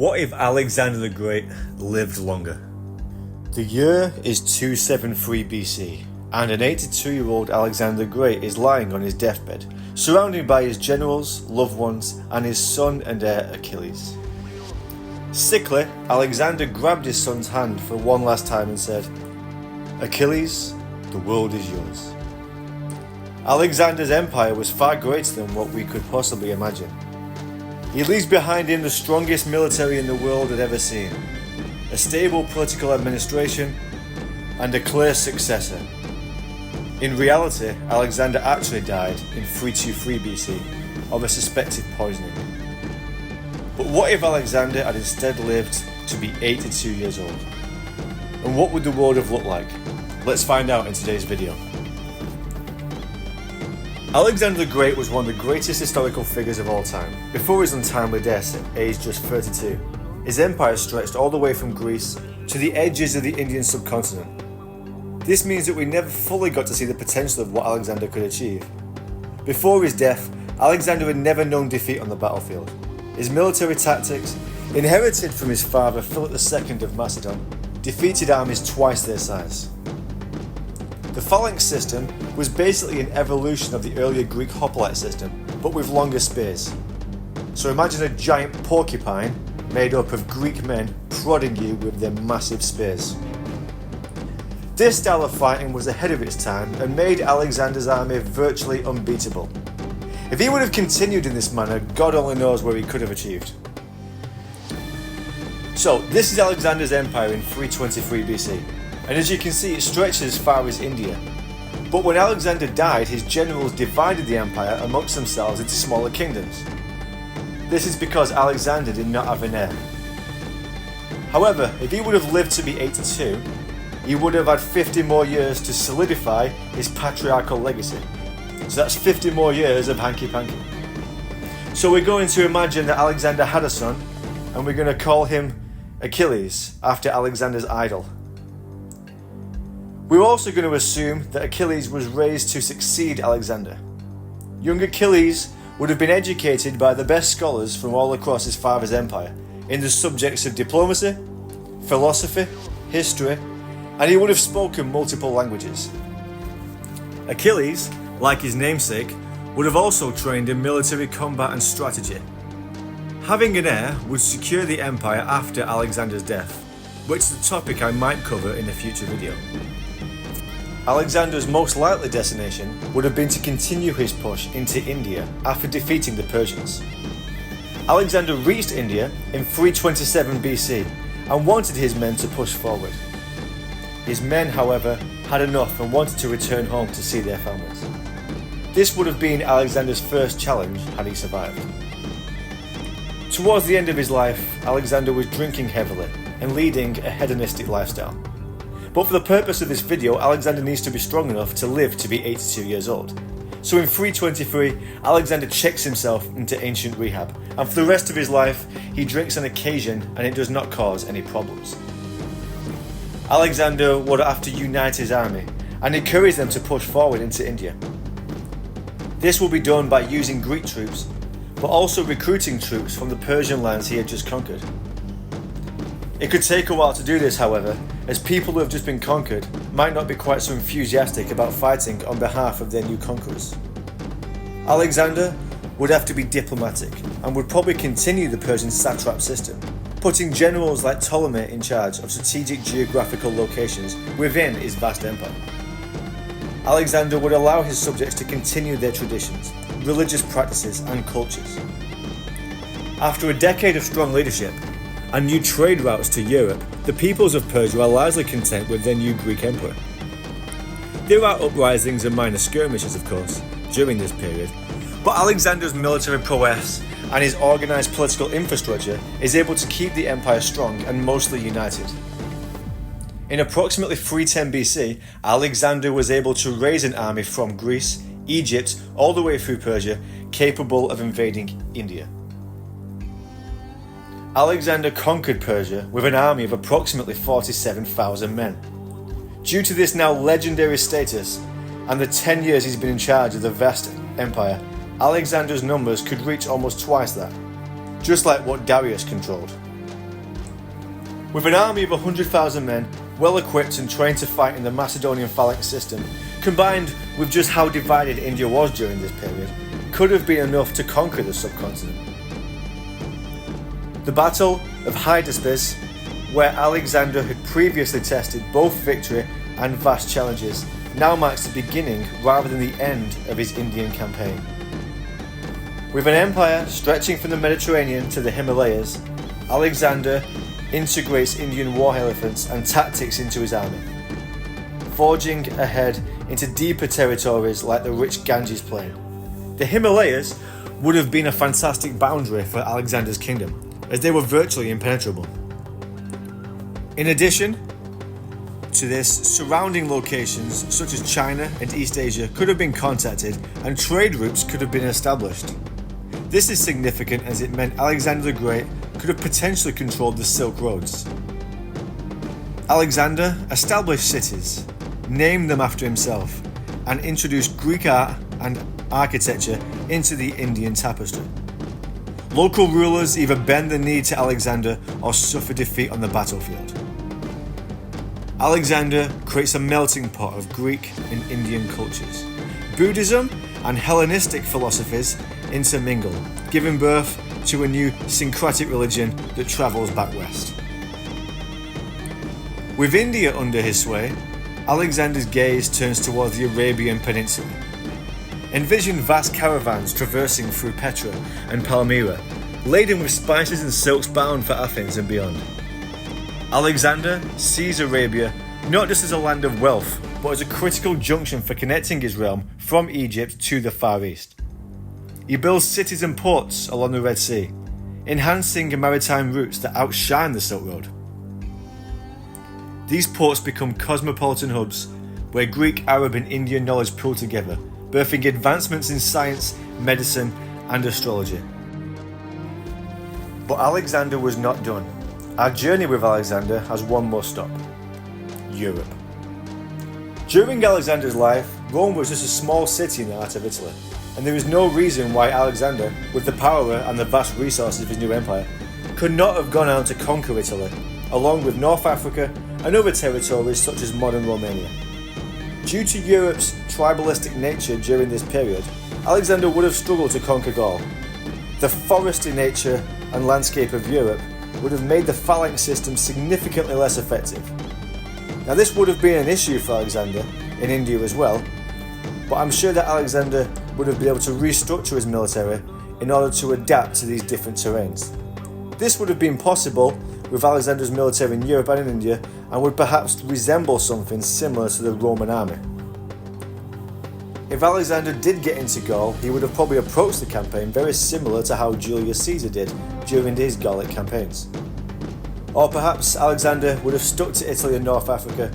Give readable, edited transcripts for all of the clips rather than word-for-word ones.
What if Alexander the Great lived longer? The year is 273 BC, and an 82-year-old Alexander the Great is lying on his deathbed, surrounded by his generals, loved ones, and his son and heir Achilles. Sickly, Alexander grabbed his son's hand for one last time and said, "Achilles, the world is yours." Alexander's empire was far greater than what we could possibly imagine. He leaves behind him the strongest military in the world had ever seen, a stable political administration, and a clear successor. In reality, Alexander actually died in 323 BC of a suspected poisoning. But what if Alexander had instead lived to be 82 years old? And what would the world have looked like? Let's find out in today's video. Alexander the Great was one of the greatest historical figures of all time. Before his untimely death at age just 32, his empire stretched all the way from Greece to the edges of the Indian subcontinent. This means that we never fully got to see the potential of what Alexander could achieve. Before his death, Alexander had never known defeat on the battlefield. His military tactics, inherited from his father Philip II of Macedon, defeated armies twice their size. The phalanx system was basically an evolution of the earlier Greek hoplite system, but with longer spears. So imagine a giant porcupine made up of Greek men prodding you with their massive spears. This style of fighting was ahead of its time and made Alexander's army virtually unbeatable. If he would have continued in this manner, God only knows where he could have achieved. So this is Alexander's empire in 323 BC. And as you can see, it stretches as far as India. But when Alexander died, his generals divided the empire amongst themselves into smaller kingdoms. This is because Alexander did not have an heir. However, if he would have lived to be 82, he would have had 50 more years to solidify his patriarchal legacy. So that's 50 more years of hanky-panky. So we're going to imagine that Alexander had a son, and we're going to call him Achilles, after Alexander's idol. We're also going to assume that Achilles was raised to succeed Alexander. Young Achilles would have been educated by the best scholars from all across his father's empire in the subjects of diplomacy, philosophy, history, and he would have spoken multiple languages. Achilles, like his namesake, would have also trained in military combat and strategy. Having an heir would secure the empire after Alexander's death, which is a topic I might cover in a future video. Alexander's most likely destination would have been to continue his push into India after defeating the Persians. Alexander reached India in 327 BC and wanted his men to push forward. His men, however, had enough and wanted to return home to see their families. This would have been Alexander's first challenge had he survived. Towards the end of his life, Alexander was drinking heavily and leading a hedonistic lifestyle. But for the purpose of this video, Alexander needs to be strong enough to live to be 82 years old. So in 323, Alexander checks himself into ancient rehab, and for the rest of his life, he drinks on occasion and it does not cause any problems. Alexander would have to unite his army and encourage them to push forward into India. This will be done by using Greek troops, but also recruiting troops from the Persian lands he had just conquered. It could take a while to do this, however, as people who have just been conquered might not be quite so enthusiastic about fighting on behalf of their new conquerors. Alexander would have to be diplomatic and would probably continue the Persian satrap system, putting generals like Ptolemy in charge of strategic geographical locations within his vast empire. Alexander would allow his subjects to continue their traditions, religious practices and cultures. After a decade of strong leadership and new trade routes to Europe, the peoples of Persia are largely content with their new Greek emperor. There are uprisings and minor skirmishes, of course, during this period, but Alexander's military prowess and his organised political infrastructure is able to keep the empire strong and mostly united. In approximately 310 BC, Alexander was able to raise an army from Greece, Egypt, all the way through Persia, capable of invading India. Alexander conquered Persia with an army of approximately 47,000 men. Due to this now legendary status and the 10 years he's been in charge of the vast empire, Alexander's numbers could reach almost twice that, just like what Darius controlled. With an army of 100,000 men, well equipped and trained to fight in the Macedonian phalanx system, combined with just how divided India was during this period, could have been enough to conquer the subcontinent. The Battle of Hydaspes, where Alexander had previously tested both victory and vast challenges, now marks the beginning rather than the end of his Indian campaign. With an empire stretching from the Mediterranean to the Himalayas, Alexander integrates Indian war elephants and tactics into his army, forging ahead into deeper territories like the rich Ganges plain. The Himalayas would have been a fantastic boundary for Alexander's kingdom, as they were virtually impenetrable. In addition to this, surrounding locations such as China and East Asia could have been contacted and trade routes could have been established. This is significant as it meant Alexander the Great could have potentially controlled the Silk Roads. Alexander established cities, named them after himself, and introduced Greek art and architecture into the Indian tapestry. Local rulers either bend the knee to Alexander or suffer defeat on the battlefield. Alexander creates a melting pot of Greek and Indian cultures. Buddhism and Hellenistic philosophies intermingle, giving birth to a new syncretic religion that travels back west. With India under his sway, Alexander's gaze turns towards the Arabian Peninsula. Envision vast caravans traversing through Petra and Palmyra, laden with spices and silks bound for Athens and beyond. Alexander sees Arabia not just as a land of wealth, but as a critical junction for connecting his realm from Egypt to the Far East. He builds cities and ports along the Red Sea, enhancing maritime routes that outshine the Silk Road. These ports become cosmopolitan hubs where Greek, Arab and Indian knowledge pool together, birthing advancements in science, medicine and astrology. But Alexander was not done. Our journey with Alexander has one more stop: Europe. During Alexander's life, Rome was just a small city in the heart of Italy, and there is no reason why Alexander, with the power and the vast resources of his new empire, could not have gone on to conquer Italy, along with North Africa and other territories such as modern Romania. Due to Europe's tribalistic nature during this period, Alexander would have struggled to conquer Gaul. The foresty nature and landscape of Europe would have made the phalanx system significantly less effective. Now this would have been an issue for Alexander in India as well, but I'm sure that Alexander would have been able to restructure his military in order to adapt to these different terrains. This would have been possible with Alexander's military in Europe and in India, and would perhaps resemble something similar to the Roman army. If Alexander did get into Gaul, he would have probably approached the campaign very similar to how Julius Caesar did during his Gallic campaigns. Or perhaps Alexander would have stuck to Italy and North Africa,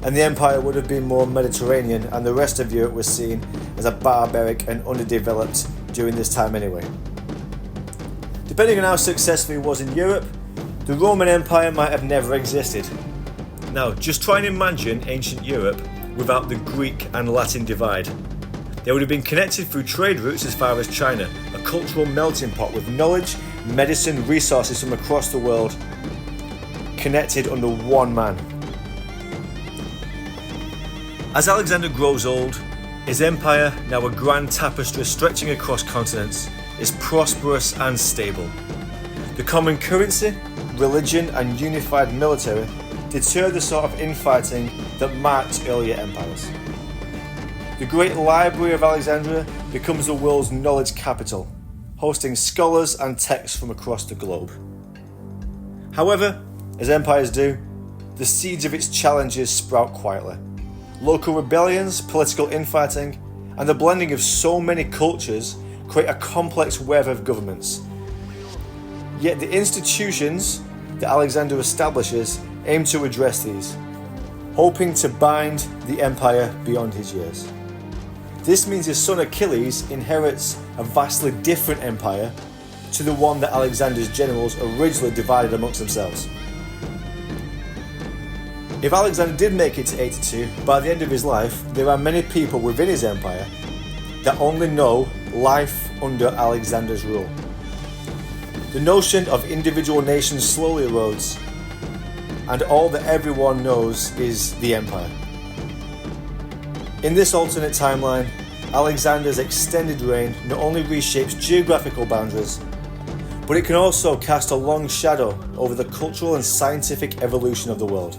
and the empire would have been more Mediterranean, and the rest of Europe was seen as a barbaric and underdeveloped during this time anyway. Depending on how successful he was in Europe, the Roman Empire might have never existed. Now, just try and imagine ancient Europe without the Greek and Latin divide. They would have been connected through trade routes as far as China, a cultural melting pot with knowledge, medicine, resources from across the world, connected under one man. As Alexander grows old, his empire, now a grand tapestry stretching across continents, is prosperous and stable. The common currency, religion and unified military deter the sort of infighting that marked earlier empires. The great library of Alexandria becomes the world's knowledge capital, hosting scholars and texts from across the globe. However, as empires do, the seeds of its challenges sprout quietly. Local rebellions, political infighting, and the blending of so many cultures create a complex web of governments. Yet the institutions that Alexander establishes aim to address these, hoping to bind the empire beyond his years. This means his son Achilles inherits a vastly different empire to the one that Alexander's generals originally divided amongst themselves. If Alexander did make it to 82, by the end of his life, there are many people within his empire that only know life under Alexander's rule. The notion of individual nations slowly erodes, and all that everyone knows is the Empire. In this alternate timeline, Alexander's extended reign not only reshapes geographical boundaries, but it can also cast a long shadow over the cultural and scientific evolution of the world.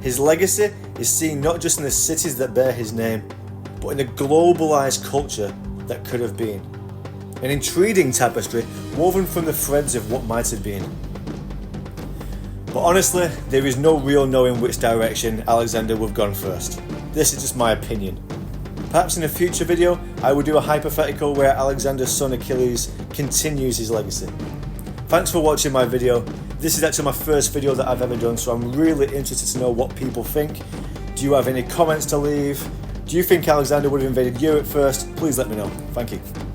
His legacy is seen not just in the cities that bear his name, but in the globalised culture that could have been. An intriguing tapestry woven from the threads of what might have been. But honestly, there is no real knowing which direction Alexander would have gone first. This is just my opinion. Perhaps in a future video, I will do a hypothetical where Alexander's son Achilles continues his legacy. Thanks for watching my video. This is actually my first video that I've ever done, so I'm really interested to know what people think. Do you have any comments to leave? Do you think Alexander would have invaded Europe first? Please let me know. Thank you.